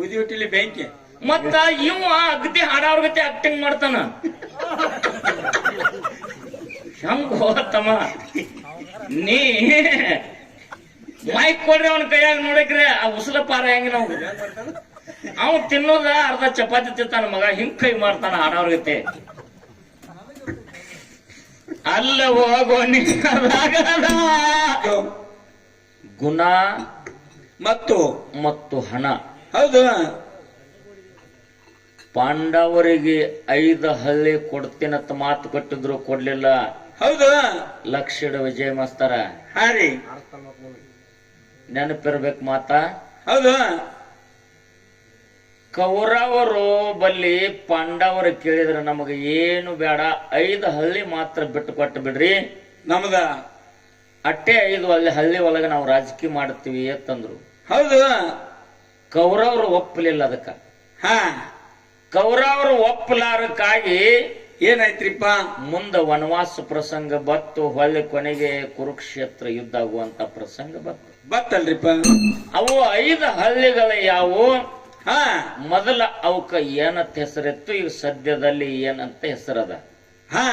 ಬುದಿ ಹೊಟ್ಟಿಲಿ ಬೆಂಕಿ. ಮತ್ತ ಇವ ಅಗತಿ ಹಾಡವ್ರ ಗತಿ ಆಕ್ಟಿಂಗ್ ಮಾಡ್ತಾನ. ಹೆಂಗ್ ಹೋತಮ್ಮ ನೀ ಮೈಕ್ ಕೊಡ್ರಿ ಅವನ ಕೈಯಾಗ ನೋಡಕ್ರೆ ಆ ಉಸಲ ಪಾರ ಹೆಂಗ ನಾವು ಅವ್ ತಿನ್ನೋದ ಅರ್ಧ ಚಪಾತಿ ತಿಂತಾನ ಮಗ ಹಿಂಗ್ ಕೈ ಮಾಡ್ತಾನ ಹಾಡವ್ರ ಗತಿ. ಅಲ್ಲ ಹೋಗೋ ಗುಣ ಮತ್ತು ಹಣ. ಹೌದು. ಪಾಂಡವರಿಗೆ 5 ಹಳ್ಳಿ ಕೊಡ್ತೀನಂತ ಮಾತು ಕೊಟ್ಟಿದ್ರು, ಕೊಡ್ಲಿಲ್ಲ. ಹೌದು. ಲಕ್ಷದ ವಿಜಯ ಮಾಸ್ತರ. ಹಾ ರೀ, ನೆನಪಿರ್ಬೇಕು ಮಾತ. ಹೌದು. ಕೌರವರು ಬಲ್ಲಿ ಪಾಂಡವರು ಕೇಳಿದ್ರೆ ನಮಗೆ ಏನು ಬೇಡ, 5 ಹಳ್ಳಿ ಮಾತ್ರ ಬಿಟ್ಟು ಕೊಟ್ಟು ಬಿಡ್ರಿ, ನಮ್ದ ಅಟ್ಟೆ 5 ಹಳ್ಳಿ ಒಳಗೆ ನಾವು ರಾಜಕೀಯ ಮಾಡ್ತೀವಿ ಅಂತಂದ್ರು. ಹೌದು. ಕೌರವರು ಒಪ್ಪಲಿಲ್ಲ ಅದಕ್ಕ. ಹಾ, ಕೌರವರು ಒಪ್ಪಲಾರಕ್ಕಾಗಿ ಏನಾಯ್ತ್ರಿಪ್ಪ, ಮುಂದ ವನವಾಸ ಪ್ರಸಂಗ ಬತ್ತು. ಹೊಳ್ಳಿ ಕೊನೆಗೆ ಕುರುಕ್ಷೇತ್ರ ಯುದ್ಧ ಆಗುವಂತ ಪ್ರಸಂಗ ಬತ್ತಲ್ರಿಪ್ಪ. ಅವು 5 ಹಳ್ಳಿಗಳ ಯಾವು? ಹಾ, ಮೊದಲ ಅವಕ್ಕ ಏನಂತ ಹೆಸರಿತ್ತು, ಈಗ ಸದ್ಯದಲ್ಲಿ ಏನಂತ ಹೆಸರದ. ಹಾ,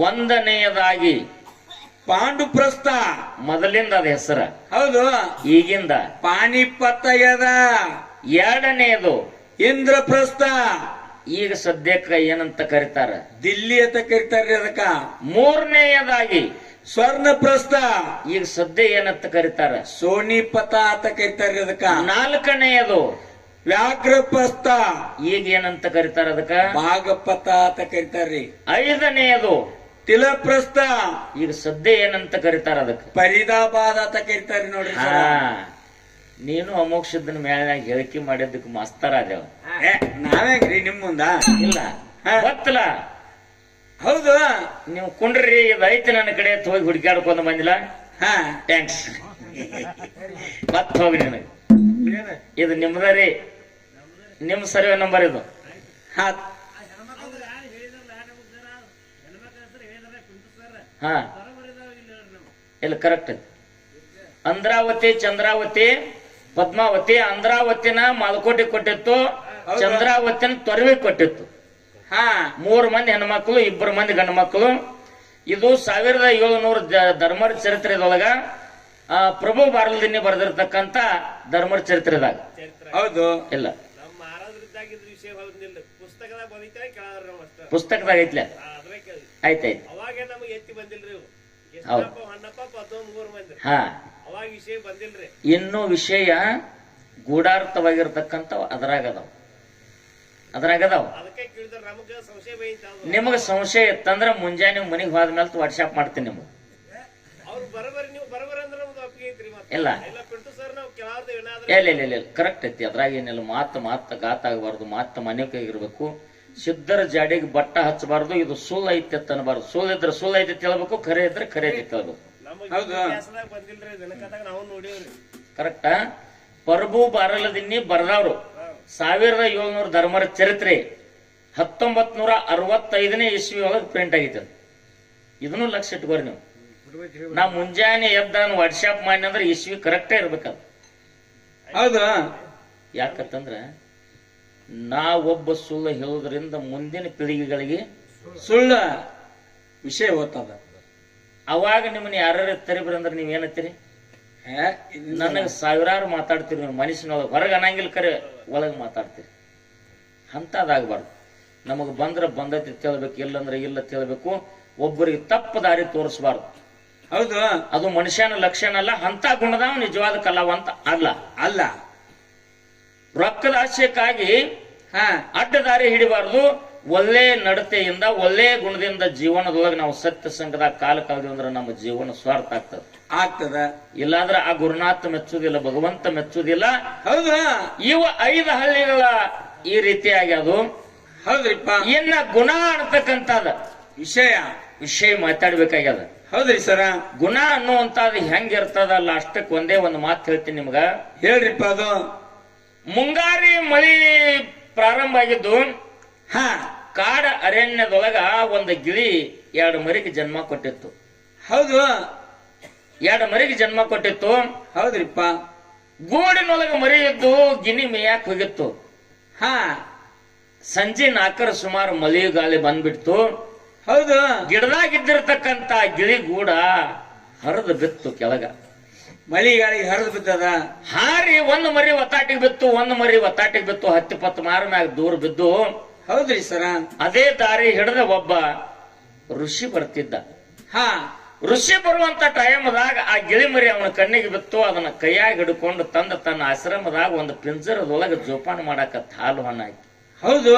ಒಂದನೆಯದಾಗಿ ಪಾಂಡುಪ್ರಸ್ಥ, ಮೊದಲಿಂದ ಅದ ಹೆಸರ. ಹೌದು. ಈಗಿಂದ ಪಾಣಿಪತ್ತ ಯದ. ಎರಡನೆಯದು ಇಂದ್ರಪ್ರಸ್ಥ, ಈಗ ಸದ್ಯಕ್ಕ ಏನಂತ ಕರೀತಾರ, ದಿಲ್ಲಿ ಅಂತ ಕರಿತಾರ್ರಿ ಅದಕ್ಕ. ಮೂರನೆಯದಾಗಿ ಸ್ವರ್ಣಪ್ರಸ್ಥ, ಈಗ ಸದ್ಯ ಏನಂತ ಕರೀತಾರ, ಸೋನಿಪತ ಅಂತ ಕರಿತಾರ್ರಿ ಅದಕ್ಕ. ನಾಲ್ಕನೆಯದು ವ್ಯಾಘ್ರಪ್ರಸ್ಥ, ಈಗ ಏನಂತ ಕರೀತಾರ ಅದಕ್ಕ, ಭಾಗಪತ ಅಂತ ಕರಿತಾರ್ರಿ. ಐದನೆಯದು ತಿಲಪ್ರಸ್ಥ, ಈಗ ಸದ್ಯ ಏನಂತ ಕರೀತಾರ ಅದಕ್ಕ, ಫರೀದಾಬಾದ್ ಅಂತ ಕರಿತಾರ್ರಿ ನೋಡ್ರಿ. ಹಾ, ನೀನು ಅಮೋಕ್ಷದನ ಮೇಳನಾಗ ಹೇಳಿಕೆ ಮಾಡಿದ್ದಕ್ಕೆ ಮಾಸ್ತರ ಅದೇವ. ನಾವೇಗ್ರಿ ನಿಮ್ ಮುಂದ ಇಲ್ಲ ಗೊತ್ತಲ್ಲ. ಹೌದು. ನೀವು ಕುಂಡ್ರಿ, ಇದು ಐತಿ ನನ್ನ ಕಡೆ ಅಂತ ಹೋಗಿ ಹುಡುಕಾಡ್ಕೊಂಡ್ ಬಂದಿಲ್ಲ. ಹಾ, ಥ್ಯಾಂಕ್ಸ್. ಮತ್ ಹೋಗ್ರಿ, ನನಗೆ ಇದು ನಿಮ್ದ ರೀ, ನಿಮ್ ಸರ್ವೆ ನಂಬರ್ ಇದು. ಹಾ, ಹಾ, ಇಲ್ಲ ಕರೆಕ್ಟ್. ಅಂದ್ರಾವತಿ, ಚಂದ್ರಾವತಿ, ಪದ್ಮಾವತಿ. ಅಂದ್ರಾವತಿನ ಮಾಲ್ಕೋಟೆ ಕೊಟ್ಟಿತ್ತು, ಚಂದ್ರಾವತಿನ ತೊರವಿ ಕೊಟ್ಟಿತ್ತು. ಹಾ, 3 ಮಂದಿ ಹೆಣ್ಮಕ್ಳು, 2 ಮಂದಿ ಗಂಡು ಮಕ್ಕಳು. ಇದು 1700 ಧರ್ಮರ ಚರಿತ್ರೆದೊಳಗ ಪ್ರಭು ಬಾರಲ್ದಿನ್ನಿ ಬರೆದಿರ್ತಕ್ಕಂತ ಧರ್ಮರ ಚರಿತ್ರೆದಾಗ. ಹೌದು. ಇಲ್ಲ ಪುಸ್ತಕದಾಗ ಐತ್ಲ. ಆಯ್ತಾಯ್ತು. ಹೌದು. ಹಾ, ಇನ್ನು ವಿಷಯ ಗೂಢಾರ್ಥವಾಗಿರ್ತಕ್ಕಂಥ ಅದ್ರಾಗದಾವ. ನಿಮಗ ಸಂಶಯ ಇತ್ತಂದ್ರ ಮುಂಜಾನೆ ಮನೆಗೆ ಹೋದ್ಮೇಲೆ ವಾಟ್ಸ್ಆಪ್ ಮಾಡ್ತೀನಿ ನಿಮ್ಗೆ. ಇಲ್ಲ ಇಲ್ಲ ಕರೆಕ್ಟ್ ಐತಿ. ಅದ್ರಾಗ ಏನಿಲ್ಲ, ಮಾತ ಗಾತ ಆಗಬಾರ್ದು, ಮಾತ ಮನೆ ಕೈಗಿರ್ಬೇಕು. ಸಿದ್ಧರ ಜಾಡಿಗೆ ಬಟ್ಟ ಹಚ್ಚಬಾರ್ದು. ಇದು ಸುಳ್ಳು ಐತಿ ಅನ್ನಬಾರ್ದು. ಸುಳ್ಳು ಇದ್ರೆ ಸುಳ್ಳು ಐತಿ ತಿಳ್ಬೇಕು, ಖರೆ ಇದ್ರೆ ಖರೆ ಐತಿ ತಿಳ್ಬೇಕು. ಕರೆಕ್ಟಾ? ಪ್ರಭು ಬಾರಲದಿನ್ನಿ ಬರ್ದವ್ರು 1700 ಧರ್ಮರ ಚರಿತ್ರೆ 1965ನೇ ಇಸ್ವಿ ಒಳಗೆ ಪ್ರಿಂಟ್ ಆಗಿತ್ತು. ಇದನ್ನು ಲಕ್ಷ ಇಟ್ಕೋರಿ ನೀವು. ನಾ ಮುಂಜಾನೆ ಎದ್ದ ವಾಟ್ಸ್ಆಪ್ ಮಾಡಿ ಅಂದ್ರೆ ಇಸ್ವಿ ಕರೆಕ್ಟೇ ಇರ್ಬೇಕದು. ಹೌದಾ? ಯಾಕಂತಂದ್ರ ನಾ ಒಬ್ಬ ಸುಳ್ಳು ಹೇಳೋದ್ರಿಂದ ಮುಂದಿನ ಪೀಳಿಗೆಗಳಿಗೆ ಸುಳ್ಳು ವಿಷಯ ಓದ್ತದ. ಅವಾಗ ನಿಮ್ಮನ್ನ ಯಾರು ತರಿಬ್ರಿ ಅಂದ್ರೆ ನೀವೇನತ್ತೀರಿ? ನನಗೆ ಸಾವಿರಾರು ಮಾತಾಡ್ತೀರಿ ನೀವು ಮನುಷ್ಯನೊಳಗೆ, ಹೊರಗೆ ಅನ್ನಂಗಿಲ್ಲ, ಕರೆ ಒಳಗೆ ಮಾತಾಡ್ತೀರಿ. ಅಂತದಾಗಬಾರ್ದು. ನಮಗ್ ಬಂದ್ರ ಬಂದತಿ ತಿಳ್ಬೇಕು, ಇಲ್ಲಂದ್ರೆ ಇಲ್ಲ ತಿಳ್ಬೇಕು. ಒಬ್ಬರಿಗೆ ತಪ್ಪು ದಾರಿ ತೋರಿಸಬಾರ್ದು. ಹೌದು. ಅದು ಮನುಷ್ಯನ ಲಕ್ಷಣ ಅಲ್ಲ. ಅಂತ ಗುಣದಾವ ನಿಜವಾದ ಕಲಾವಂತ ಅಲ್ಲ. ರೊಕ್ಕದ ಆಶಯಕ್ಕಾಗಿ ಅಡ್ಡ ದಾರಿ ಹಿಡಿಬಾರ್ದು. ಒಳ್ಳೆ ನಡತೆಯಿಂದ, ಒಳ್ಳೆ ಗುಣದಿಂದ ಜೀವನದೊಳಗೆ ನಾವು ಸತ್ಯ ಸಂಘದಾಗ ಕಾಲ ಕಳೆದು ಅಂದ್ರೆ ನಮ್ಮ ಜೀವನ ಸ್ವಾರ್ಥ ಆಗ್ತದ. ಇಲ್ಲಾಂದ್ರೆ ಆ ಗುರುನಾಥ ಮೆಚ್ಚುವುದಿಲ್ಲ, ಭಗವಂತ ಮೆಚ್ಚುವುದಿಲ್ಲ. ಹೌದಾ? ಇವ 5 ಹಳ್ಳಿಗಳ ಈ ರೀತಿಯಾಗಿ ಅದು. ಹೌದ್ರಿಪ್ಪ. ಇನ್ನ ಗುಣ ಅನ್ನತಕ್ಕಂಥದ ವಿಷಯ ಮಾತಾಡ್ಬೇಕಾಗ್ಯದ. ಹೌದ್ರಿ ಸರ. ಗುಣ ಅನ್ನುವಂಥದ್ದು ಹೆಂಗಿರ್ತದಲ್ಲ ಅಷ್ಟಕ್ಕೆ ಒಂದೇ ಒಂದು ಮಾತು ಹೇಳ್ತೀನಿ ನಿಮ್ಗ. ಹೇಳ್ರಿಪ್ಪ. ಅದು ಮುಂಗಾರಿ ಮಳಿ ಪ್ರಾರಂಭ ಆಗಿದ್ದು, ಕಾಡ ಅರಣ್ಯದೊಳಗ ಒಂದು ಗಿಳಿ 2 ಮರಿಗೆ ಜನ್ಮ ಕೊಟ್ಟಿತ್ತು. ಹೌದು. 2 ಮರಿಗೆ ಜನ್ಮ ಕೊಟ್ಟಿತ್ತು. ಹೌದ್ರಿಪ್ಪ. ಗೂಡಿನೊಳಗ ಮರಿ ಇದ್ದು ಗಿನಿ ಮೇಯಾಕ್ ಹೋಗಿತ್ತು. ಹಾ ಸಂಜೆ 4 ಸುಮಾರು ಮಳೆ ಗಾಳಿ ಬಂದ್ಬಿಡ್ತು. ಹೌದು. ಗಿಡದಾಗಿದ್ದಿರ್ತಕ್ಕಂತ ಗಿಳಿಗೂಡ ಹರಿದು ಬಿತ್ತು ಕೆಳಗ. ಮಳಿ ಗಾಳಿಗೆ ಹರಿದು ಬಿದ್ದದ. ಹಾರಿ ಒಂದು ಮರಿ ಒತ್ತಾಟಿಗೆ ಬಿತ್ತು, ಒಂದು ಮರಿ ಒತ್ತಾಟಿಗೆ ಬಿತ್ತು. 10-20 ಮಾರ ಮ್ಯಾಗ ದೂರ ಬಿದ್ದು. ಹೌದ್ರಿ ಸರ. ಅದೇ ದಾರಿ ಹಿಡಿದ ಒಬ್ಬ ಋಷಿ ಬರ್ತಿದ್ದ. ಹಾ ಋಷಿ ಬರುವಂತ ಟೈಮ್ದಾಗ ಆ ಗಿಳಿ ಮರಿ ಅವನ ಕಣ್ಣಿಗೆ ಬಿತ್ತು. ಅದನ್ನ ಕೈಯಾಗಿ ಹಿಡ್ಕೊಂಡು ತಂದ ತನ್ನ ಆಶ್ರಮದಾಗ ಒಂದು ಪಿಂಜರದೊಳಗೆ ಜೋಪಾನ ಮಾಡಾಕ ಹಾಲು ಹಣ್ಣು ಆಯ್ತು. ಹೌದು.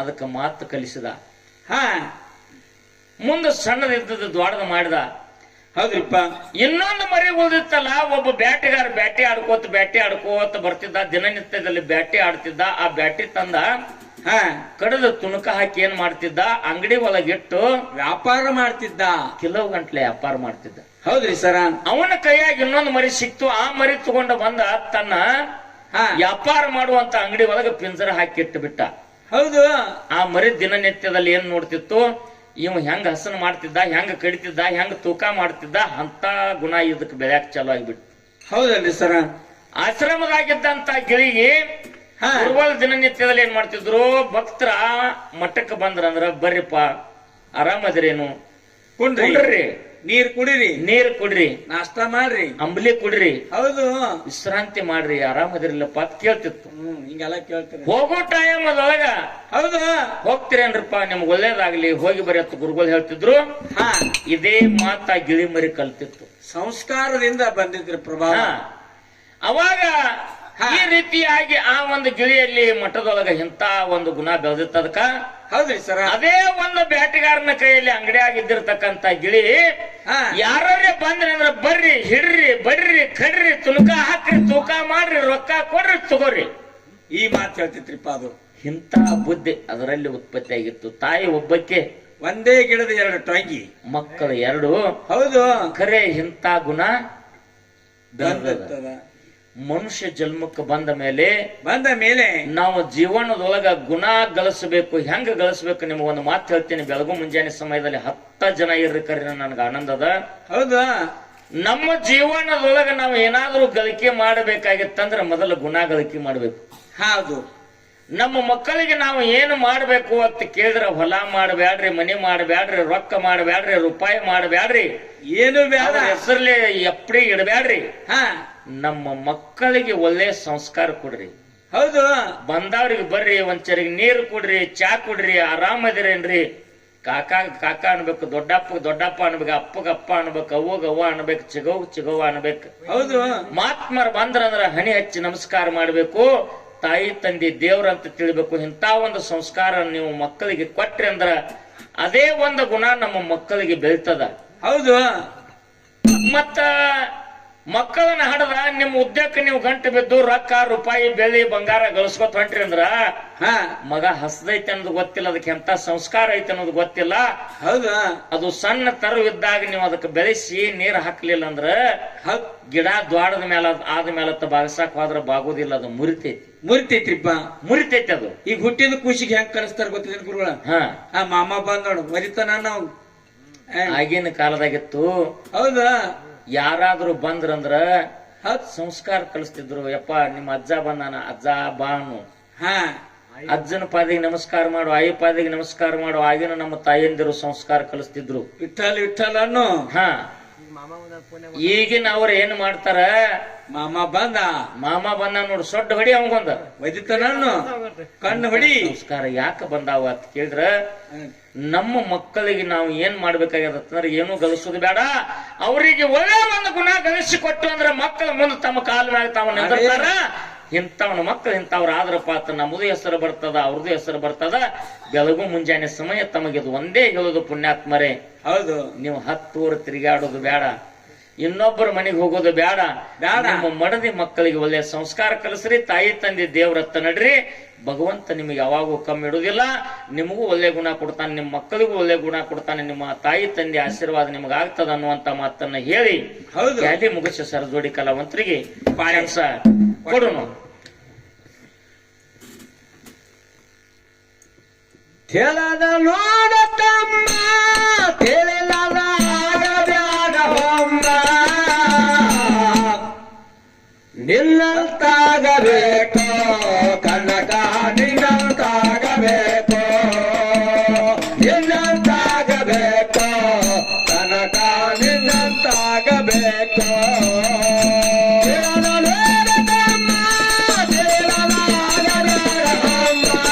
ಅದಕ್ಕೆ ಮಾತು ಕಲಿಸಿದ. ಹಾ ಮುಂದೆ ಸಣ್ಣದಿದ್ದದ್ದು ದೊಡ್ಡದ ಮಾಡಿದ. ಹೌದ್ರಿಪ್ಪ. ಇನ್ನೊಂದು ಮರಿ ಉಳಿದಿತ್ತಲ್ಲ, ಒಬ್ಬ ಬ್ಯಾಟಿಗಾರ ಬ್ಯಾಟಿ ಆಡ್ಕೋತ ಬರ್ತಿದ್ದ. ದಿನನಿತ್ಯದಲ್ಲಿ ಬ್ಯಾಟಿ ಆಡ್ತಿದ್ದ. ಆ ಬ್ಯಾಟಿ ತಂದ ಹಾ ಕಡದ ತುಣುಕ ಹಾಕಿ ಏನ್ ಮಾಡ್ತಿದ್ದ, ಅಂಗಡಿ ಒಳಗಿಟ್ಟು ವ್ಯಾಪಾರ ಮಾಡ್ತಿದ್ದ. ಕಿಲೋ ಗಂಟ್ಲೆ ವ್ಯಾಪಾರ ಮಾಡ್ತಿದ್ದ. ಹೌದ್ರಿ ಸರ. ಅವನ ಕೈಯಾಗಿ ಇನ್ನೊಂದು ಮರಿ ಸಿಕ್ತು. ಆ ಮರಿ ತಗೊಂಡು ಬಂದ ತನ್ನ ವ್ಯಾಪಾರ ಮಾಡುವಂತ ಅಂಗಡಿ ಒಳಗೆ ಪಿಂಜರ ಹಾಕಿ ಇಟ್ಟು ಬಿಟ್ಟ. ಹೌದು. ಆ ಮರಿ ದಿನನಿತ್ಯದಲ್ಲಿ ಏನ್ ನೋಡ್ತಿತ್ತು, ಇವ ಹೆಂಗ ಹಸನ ಮಾಡ್ತಿದ್ದ, ಹೆಂಗ ಕಡಿತಿದ್ದ, ಹೆಂಗ ತೂಕ ಮಾಡ್ತಿದ್ದ, ಅಂತ ಗುಣ ಇದಕ್ಕೆ ಬೆಳ್ಯಾಕ ಚಾಲು ಆಗಿಬಿಟ್ಟು. ಹೌದಲ್ರಿ ಸರ. ಆಶ್ರಮದಾಗಿದ್ದಂತ ಗಿಳಿಗೆ ಗುರುವಾರ ದಿನನಿತ್ಯದಲ್ಲಿ ಏನ್ ಮಾಡ್ತಿದ್ರು, ಭಕ್ತರ ಮಠಕ್ಕೆ ಬಂದ್ರಂದ್ರ ಬರ್ರಿಪ್ಪ ಆರಾಮದಿರೇನು, ಕುಂಡ್ರಿ, ನೀರ್ ಕುಡಿರಿ, ನೀರ್ ಕುಡ್ರಿ, ನಾಷ್ಟ ಮಾಡ್ರಿ, ಅಂಬ್ಲಿ ಕುಡ್ರಿ, ಹೌದು, ವಿಶ್ರಾಂತಿ ಮಾಡ್ರಿ, ಆರಾಮದಿರಿಲ್ಲಪ್ಪ ಅಂತ ಕೇಳ್ತಿತ್ತು. ಹಿಂಗೆಲ್ಲ ಕೇಳ್ತಾರೆ. ಹೋಗೋ ಟೈಮ್ ಅದೊಳಗ ಹೌದು ಹೋಗ್ತೀರೇನ್ರಪ್ಪ, ನಿಮ್ಗೆ ಒಳ್ಳೇದಾಗ್ಲಿ ಹೋಗಿ ಬರೀ ಅಂತ ಗುರುಗಳು ಹೇಳ್ತಿದ್ರು. ಇದೇ ಮಾತ ಗಿಳಿ ಮರಿ ಕಲ್ತಿತ್ತು. ಸಂಸ್ಕಾರದಿಂದ ಬಂದಿದ್ರು ಪ್ರಭಾವ. ಅವಾಗ ಈ ರೀತಿಯಾಗಿ ಆ ಒಂದು ಗಿಳಿಯಲ್ಲಿ ಮಠದೊಳಗ ಇಂತ ಒಂದು ಗುಣ ಬೆಳೆದಿತ್ತದಕ್ಕ. ಹೌದ್ರಿ ಸರ. ಅದೇ ಒಂದು ಬ್ಯಾಟಿಗಾರನ ಕೈಯಲ್ಲಿ ಅಂಗಡಿಯಾಗಿದ್ದಿರ್ತಕ್ಕಂತ ಗಿಳಿ ಯಾರೇ ಬಂದ್ರಿ ಅಂದ್ರ ಬರ್ರಿ, ಹಿಡ್ರಿ, ಬಡ್ರಿ, ಕಡ್ರಿ, ತುಣುಕ ಹಾಕ್ರಿ, ತೂಕ ಮಾಡ್ರಿ, ರೊಕ್ಕ ಕೊಡ್ರಿ, ತಗೋರಿ, ಈ ಮಾತು ಹೇಳ್ತಿತ್ರಿಪ್ಪ. ಅದು ಇಂತ ಬುದ್ಧಿ ಅದರಲ್ಲಿ ಉತ್ಪತ್ತಿ ಆಗಿತ್ತು. ತಾಯಿ ಒಬ್ಬಕ್ಕೆ, ಒಂದೇ ಗಿಡದ 2 ಟೊಂಗಿ, ಮಕ್ಕಳು 2. ಹೌದು. ಖರೆ ಇಂತ ಗುಣ ಬಂದ ಮನುಷ್ಯ ಜನ್ಮಕ್ಕೆ ಬಂದ ಮೇಲೆ ನಾವು ಜೀವನದೊಳಗ ಗುಣ ಗಳಿಸಬೇಕು. ಹೆಂಗ ಗಳಿಸಬೇಕು ನಿಮಗೊಂದು ಮಾತು ಹೇಳ್ತೀನಿ. ಬೆಳಗು ಮುಂಜಾನೆ ಸಮಯದಲ್ಲಿ 10 ಜನ ಇರ್ರಿ ಕರೀ, ನನ್ಗೆ ಆನಂದದ. ಹೌದಾ. ನಮ್ಮ ಜೀವನದೊಳಗ ನಾವು ಏನಾದ್ರೂ ಗಳಿಕೆ ಮಾಡಬೇಕಾಗಿತ್ತಂದ್ರೆ ಮೊದಲು ಗುಣ ಗಳಿಕೆ ಮಾಡ್ಬೇಕು. ಹೌದು. ನಮ್ಮ ಮಕ್ಕಳಿಗೆ ನಾವು ಏನು ಮಾಡ್ಬೇಕು ಅಂತ ಕೇಳಿದ್ರೆ, ಹೊಲ ಮಾಡಬ್ಯಾಡ್ರಿ, ಮನಿ ಮಾಡಬ್ಯಾಡ್ರಿ, ರೊಕ್ಕ ಮಾಡಬ್ಯಾಡ್ರಿ, ರೂಪಾಯಿ ಮಾಡಬ್ಯಾಡ್ರಿ, ಏನು ಬೇಡ, ಹೆಸರ್ಲಿ ಎಪ್ಪಡಿ ಇಡಬ್ಯಾಡ್ರಿ. ನಮ್ಮ ಮಕ್ಕಳಿಗೆ ಒಳ್ಳೆ ಸಂಸ್ಕಾರ ಕೊಡ್ರಿ. ಹೌದು. ಬಂದವ್ರಿಗೆ ಬರ್ರಿ, ಒಂಚರಿಗೆ ನೀರು ಕೊಡ್ರಿ, ಚಾ ಕೊಡ್ರಿ, ಆರಾಮದಿರೇನ್ರಿ, ಕಾಕ ಕಾಕ ಅನ್ಬೇಕು, ದೊಡ್ಡಪ್ಪ ಅನ್ಬೇಕು, ಅಪ್ಪಗ ಅಪ್ಪ ಅನ್ಬೇಕು, ಅವ್ವಗ ಅವ್ವ ಅನ್ಬೇಕು, ಚಿಗವ್ವ ಅನ್ಬೇಕು. ಹೌದು. ಮಾತ್ಮರ್ ಬಂದ್ರಂದ್ರ ಹಣಿ ಹಚ್ಚಿ ನಮಸ್ಕಾರ ಮಾಡ್ಬೇಕು. ತಾಯಿ ತಂದೆ ದೇವ್ರಂತ ತಿಳಿಬೇಕು. ಇಂತ ಒಂದು ಸಂಸ್ಕಾರ ನೀವು ಮಕ್ಕಳಿಗೆ ಕೊಟ್ರಿ ಅಂದ್ರ ಅದೇ ಒಂದು ಗುಣ ನಮ್ಮ ಮಕ್ಕಳಿಗೆ ಬೆಳ್ತದ. ಹೌದು. ಮತ್ತ ಮಕ್ಕಳನ್ನ ಹಡದ ನಿಮ್ಮ ಉದ್ಯಕ್ಕೆ ನೀವು ಗಂಟು ಬಿದ್ದು ರೊಕ್ಕ ರೂಪಾಯಿ ಬೆಳ್ಳಿ ಬಂಗಾರ ಗಳಿಸ್ಕೊತ ಹೊಂಟ್ರಿ ಅಂದ್ರ ಮಗ ಹಸದೈತೆ ಅನ್ನೋದು ಗೊತ್ತಿಲ್ಲ, ಅದಕ್ಕೆ ಎಂತ ಸಂಸ್ಕಾರ ಐತೆ ಅನ್ನೋದು ಗೊತ್ತಿಲ್ಲ. ಹೌದಾ. ಅದು ಸಣ್ಣ ತರು ಇದ್ದಾಗ ನೀವು ಅದಕ್ಕೆ ಬೆಳೆಸಿ ನೀರ್ ಹಾಕ್ಲಿಲ್ಲ ಅಂದ್ರ ಗಿಡ ದ್ವಾಡದ ಮೇಲೆ ಆದ್ಮೇಲೆ ಬಾಗಸಾಕ್ ಹೋದ್ರ ಬಾಗೋದಿಲ್ಲ, ಅದು ಮುರಿತೈತ್ರಿಪ್ಪ. ಮುರಿತೈತಿ ಅದು. ಈಗ ಹುಟ್ಟಿದ ಖುಷಿಗೆ ಹೆಂಗ್ ಕಲಿಸ್ತಾರ ಗೊತ್ತಿಲ್ಲ ಗುರುಗಳ. ಮಾಮ ಬಂದ್ ನೋಡು ಮರಿತಾನ ನಾವು. ಆಗಿನ ಕಾಲದಾಗಿತ್ತು. ಹೌದಾ. ಯಾರಾದ್ರೂ ಬಂದ್ರಂದ್ರ ಸಂಸ್ಕಾರ ಕಲಿಸ್ತಿದ್ರು. ಯಪ್ಪ ನಿಮ್ಮ ಅಜ್ಜ ಬಂದಾನ, ಅಜ್ಜ ಬಾನು, ಅಜ್ಜನ ಪಾದಿಗೆ ನಮಸ್ಕಾರ ಮಾಡು, ಆಯಿ ಪಾದಿಗೆ ನಮಸ್ಕಾರ ಮಾಡು. ಆಗಿನ ನಮ್ಮ ತಾಯಂದಿರು ಸಂಸ್ಕಾರ ಕಲಿಸ್ತಿದ್ರು. ವಿಠಲ್ ಅನ್ನು. ಈಗಿನ ಅವ್ರ ಏನ್ ಮಾಡ್ತಾರ, ಮಾಮ ಬಂದ ನೋಡು ಸೊಡ್ಡ ಹೊಡಿ, ಅವಂಗೊಂದ ವೈದಿತಾನ ಕಣ್ಣು ಹೊಡಿ. ಸಂಸ್ಕಾರ ಯಾಕೆ ಬಂದಾವ ಅಂತ ಕೇಳಿದ್ರ, ನಮ್ಮ ಮಕ್ಕಳಿಗೆ ನಾವು ಏನ್ ಮಾಡ್ಬೇಕಾಗ್ಯದಂದ್ರೆ ಏನು ಗಳಿಸೋದು ಬೇಡ, ಅವರಿಗೆ ಒಳ್ಳೆ ಒಂದು ಗುಣ ಗಳಿಸಿ ಕೊಟ್ಟು ಅಂದ್ರೆ ಮಕ್ಕಳ ಮುಂದೆ ತಮ್ಮ ಕಾಲ ಮ್ಯಾಗ ತಾವು ನಿಂದಿರ್ತಾರ. ಇಂಥವನ ಮಕ್ಕಳು ಇಂಥವ್ರ ಆದ್ರಪ್ಪ ಅಂತ ನಮ್ಮದು ಹೆಸರು ಬರ್ತದ, ಅವ್ರದ್ದು ಹೆಸರು ಬರ್ತದ. ಬೆಳಗು ಮುಂಜಾನೆ ಸಮಯ ತಮಗಿದು ಒಂದೇ ಹೇಳೋದು, ಪುಣ್ಯಾತ್ಮರೇ. ಹೌದು. ನೀವು 10 ಊರು ತಿರುಗಾಡೋದು ಬೇಡ, ಇನ್ನೊಬ್ಬರ ಮನೆಗೆ ಹೋಗೋದು ಬೇಡ. ನಿಮ್ಮ ಮಡದಿ ಮಕ್ಕಳಿಗೆ ಒಳ್ಳೆ ಸಂಸ್ಕಾರ ಕಲಿಸ್ರಿ. ತಾಯಿ ತಂದೆ ದೇವ್ರತ್ತ ನಡ್ರಿ. ಭಗವಂತ ನಿಮಗೆ ಯಾವಾಗೂ ಕಮ್ಮಿ ಇಡುದಿಲ್ಲ. ನಿಮಗೂ ಒಳ್ಳೆ ಗುಣ ಕೊಡ್ತಾನೆ, ನಿಮ್ಮ ಮಕ್ಕಳಿಗೂ ಒಳ್ಳೆ ಗುಣ ಕೊಡ್ತಾನೆ. ನಿಮ್ಮ ತಾಯಿ ತಂದೆ ಆಶೀರ್ವಾದ ನಿಮಗ ಆಗ್ತದ ಅನ್ನುವಂತ ಮಾತನ್ನ ಹೇಳಿ ಯಾಲಿ ಮುಗಿಸಿ ಸರಜೋಡಿ ಕಲಾವಂತರಿಗೆ ಪಾಯಸ ಕೊಡೋಣ. ತೆಲದ ನೋಡ ತಮ್ಮ, ತಿಳಿಲದ ಆಗಬ್ಯಾಡ ಹೊಮ್ಮ, ನಿನ್ನಂತಾಗಬೇಕು ಕನಕ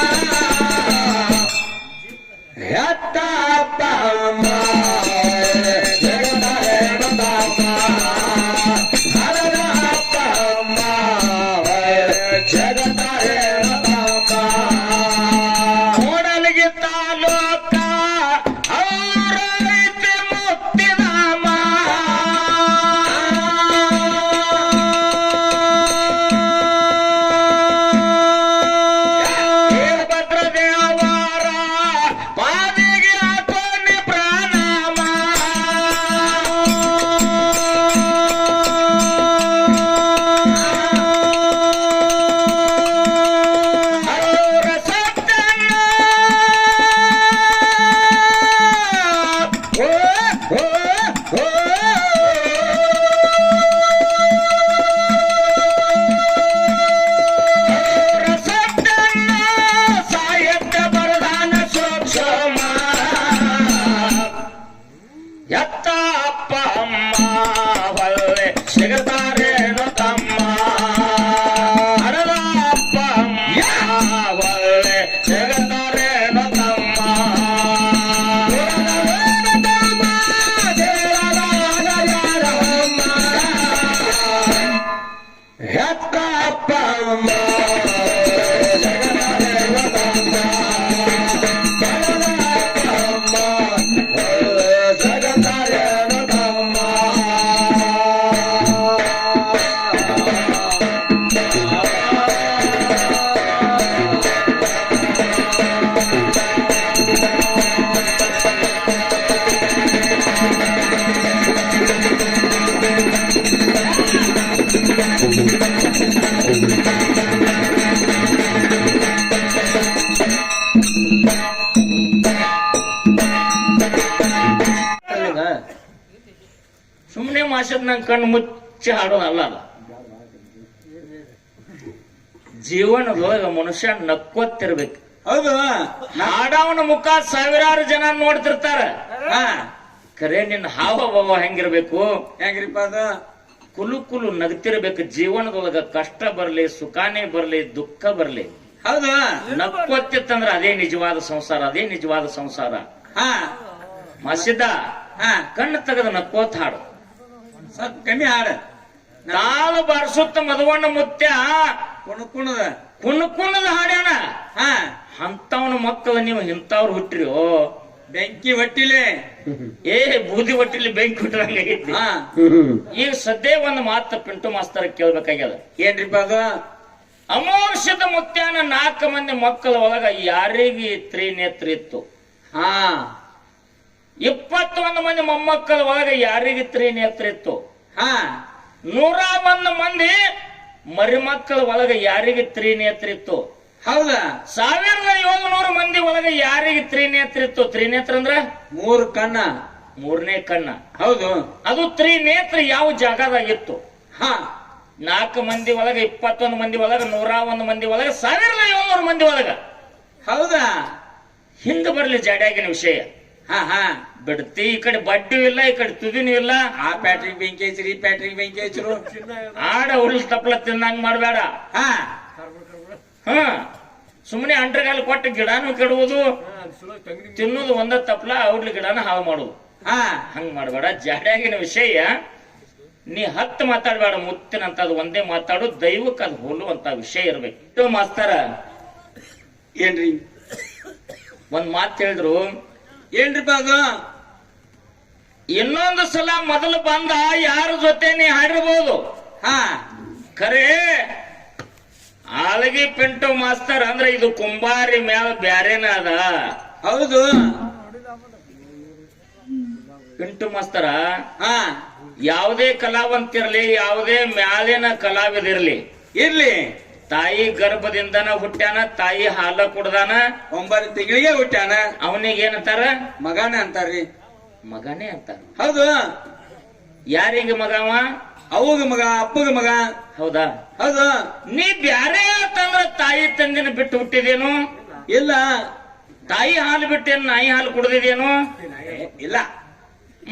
ಮೂಡಲಿಗೆ ತಾಲೂಕ ಅವರ ಐತಿ ಮುತ್ತಿನಾಮ ವೀರಭದ್ರ ದೇವರ ಪಾದಿಗೆ ಹಾಕೋನಿ ಪ್ರಣಾಮ ಅವರ ಸತ್ಯನ ಓ ಓ ಓ ಅವರ ಸತ್ಯನ ಸಾಹಿತ್ಯ ಬರದಾನ ಸೂಕ್ಷ್ಮ ಎತ್ತ ಅಪ್ಪ ಅಮ್ಮ ಒಳ್ಳೆ ಸಿಗತಾರೇನು ತಮ್ಮ ಹರದ ಅಪ್ಪ ಅಮ್ಮ ಒಳ್ಳೆ ಸಿಗತಾರೇನು ತಮ್ಮ ಎತ್ತ ಅಪ್ಪ ಅಮ್ಮ ಸುಮ್ಮನೆ ಮಾಸದ್ ನಂಗೆ ಕಣ್ಣು ಮುಚ್ಚಿ ಹಾಡೋದಲ್ಲ ಅಲ್ಲ ಜೀವನದೊಳಗ ಮನುಷ್ಯ ನಕ್ಕೊತ್ತಿರ್ಬೇಕು. ಹೌದು ಹಾಡವನ ಮುಖ ಸಾವಿರಾರು ಜನ ನೋಡ್ತಿರ್ತಾರ. ಖರೆ ನಿನ್ನ ಹಾವ ಹೆಂಗಿರ್ಬೇಕು? ಹೆಂಗ್ರಿಪ್ಪ ಅದು? ಕುಲು ಕುಲು ನಗ್ತಿರ್ಬೇಕು. ಜೀವನದೊಳಗ ಕಷ್ಟ ಬರ್ಲಿ, ಸುಖಾನೇ ಬರ್ಲಿ, ದುಃಖ ಬರ್ಲಿ, ಹೌದು ನಕ್ಕೊತ್ತಿತ್ತಂದ್ರ ಅದೇ ನಿಜವಾದ ಸಂಸಾರ, ಅದೇ ನಿಜವಾದ ಸಂಸಾರ. ಮಸಿದ ಕಣ್ಣು ತೆಗೆದ ನಕ್ಕೋತ್ ಹಾಡು, ಸ್ವಲ್ಪ ಕಮ್ಮಿ ಹಾಡು. ತಾಳು ಬಾರಿಸುತ್ತ ಮಧುವಣ್ಣ ಮುತ್ಯ ಕುಣದ ಕುಣದ ಹಾಡ್ಯಾನ. ಅಂತವನ ಮಕ್ಕಳು ನೀವು ಇಂಥವ್ರು ಹುಟ್ಟ್ರಿ. ಬೆಂಕಿ ಹೊಟ್ಟಿಲೆ ಬೂದಿ ಹೊಟ್ಟಿಲಿ ಬೆಂಕಿ ಹುಟ್ಟಂಗೈತಿ. ಈಗ ಸದ್ಯ ಒಂದು ಮಾತು ಪಿಂಟು ಮಾಸ್ತರ ಕೇಳ್ಬೇಕಾಗ್ಯದ. ಏನ್ರಿಪ್ಪ ಅದು? ಅಮೋಷದ ಮುತ್ಯಾನ 4 ಮಂದಿ ಮಕ್ಕಳ ಒಳಗ ಯಾರಿಗೆ ತ್ರಿನೇತ್ರ ಇತ್ತು? 21 ಮಂದಿ ಮೊಮ್ಮಕ್ಕಳ ಒಳಗ ಯಾರಿಗೆ ತ್ರಿನೇತ್ರ ಇತ್ತು? 101 ಮಂದಿ ಮರಿಮಕ್ಕಳ ಒಳಗ ಯಾರಿಗೆ ತ್ರಿನೇತ್ರ ಇತ್ತು? ಹೌದಾ? 1700 ಮಂದಿ ಒಳಗ ಯಾರಿಗೆ ತ್ರಿನೇತ್ರ ಇತ್ತು? ತ್ರಿನೇತ್ರ ಅಂದ್ರ 3 ಕಣ್ಣ, 3ನೇ ಕಣ್ಣ. ಹೌದು. ಅದು ತ್ರಿನೇತ್ರ ಯಾವ ಜಾಗದಾಗಿತ್ತು? 4 ಮಂದಿ ಒಳಗ, 21 ಮಂದಿ ಒಳಗ, 101 ಮಂದಿ ಒಳಗ, 1700 ಮಂದಿ ಒಳಗ. ಹೌದಾ? ಹಿಂದ ಬರ್ಲಿ ಜಡ್ಯಾಗಿನ ವಿಷಯ. ಬಿಡ್ತಿ. ಈ ಕಡೆ ಬಡ್ಡಿಯೂ ಇಲ್ಲ, ಈ ಕಡೆ ತುದಿನೂ ಇಲ್ಲ. ಆ ಪ್ಯಾಟ್ರಿಗೆ ಬೆಂಕಿ ಹಚ್ಚಿರಿ, ಈ ಪ್ಯಾಟ್ರಿಗೆ ಬೆಂಕಿ ಹಚ್ಚರು. ಆಡ ಹುಲ್ ತಪ್ಪಲ ತಿನ್ನಂಗ್ ಮಾಡ್ಬೇಡ. ಸುಮ್ಮನೆ ಅಂಟ್ರಗಾಲ ಕೊಟ್ಟು ಗಿಡಾನು ಕೆಡುವುದು, ತಿನ್ನುವುದು ಒಂದ ತಪ್ಪಲ, ಔಡ್ಲಿ ಗಿಡನ ಹಾಳು ಮಾಡುದು. ಹಂಗ್ ಮಾಡ್ಬೇಡ. ಜಾಡ್ಯಾಗಿನ ವಿಷಯ ನೀ 10 ಮಾತಾಡ್ಬೇಡ. ಮುತ್ತಿನಂತ ಅದು ಒಂದೇ ಮಾತಾಡು. ದೈವಕ್ಕೆ ಅದು ಹೋಲುವಂತ ವಿಷಯ ಇರ್ಬೇಕು. ಮಾಸ್ತರ ಏನ್ರಿ ಒಂದ್ ಮಾತು ಹೇಳಿದ್ರು. ಏನ್ರಿಪ್ಪ ಅದು? ಇನ್ನೊಂದು ಸಲ ಮೊದಲು ಬಂದ ಯಾರ ಜೊತೆ ನೀ ಹಾಡಿರ್ಬೋದು. ಖರೆ ಆಳಗಿ ಪಿಂಟು ಮಾಸ್ತರ್ ಅಂದ್ರೆ ಇದು ಕುಂಬಾರಿ ಮ್ಯಾಲ ಬ್ಯಾರೇನ ಅದ. ಹೌದು. ಪಿಂಟು ಮಾಸ್ತರ ಯಾವುದೇ ಕಲಾವಂತಿರ್ಲಿ, ಯಾವುದೇ ಮ್ಯಾಲಿನ ಕಲಾವಿದಿರ್ಲಿ ಇರ್ಲಿ, ತಾಯಿ ಗರ್ಭದಿಂದನ ಹುಟ್ಟ್ಯಾನ, ತಾಯಿ ಹಾಲ ಕುಡ್ದಾನ, 9 ತಿಂಗಳಿಗೆ ಹುಟ್ಟ್ಯಾನ. ಅವನಿಗೆ ಏನಂತಾರ? ಮಗಾನೆ ಅಂತಾರ್ರಿ. ಮಗನೇ ಅಂತಾರ. ಹೌದು. ಯಾರಿಗೆ ಮಗವ? ಅವಗ ಮಗ, ಅಪ್ಪಗ ಮಗ. ಹೌದಾ? ಹೌದು. ನೀ ಬ್ಯಾರೆ ಅಂತಂದ್ರ ತಾಯಿ ತಂದಿನ ಬಿಟ್ಟು ಹುಟ್ಟಿದೇನು? ಇಲ್ಲ. ತಾಯಿ ಹಾಲು ಬಿಟ್ಟೇನು ನಾಯಿ ಹಾಲು ಕುಡ್ದಿದೇನು? ಇಲ್ಲ.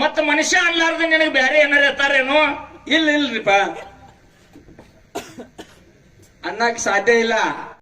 ಮತ್ತ ಮನುಷ್ಯ ಅನ್ಲಾರ್ದ ನಿನಗೆ ಬ್ಯಾರೆ ಏನಾರ ಇರ್ತಾರೇನು? ಇಲ್ರಿಪ್ಪ, ಅನ್ನಕ್ ಸಾಧ್ಯ ಇಲ್ಲ.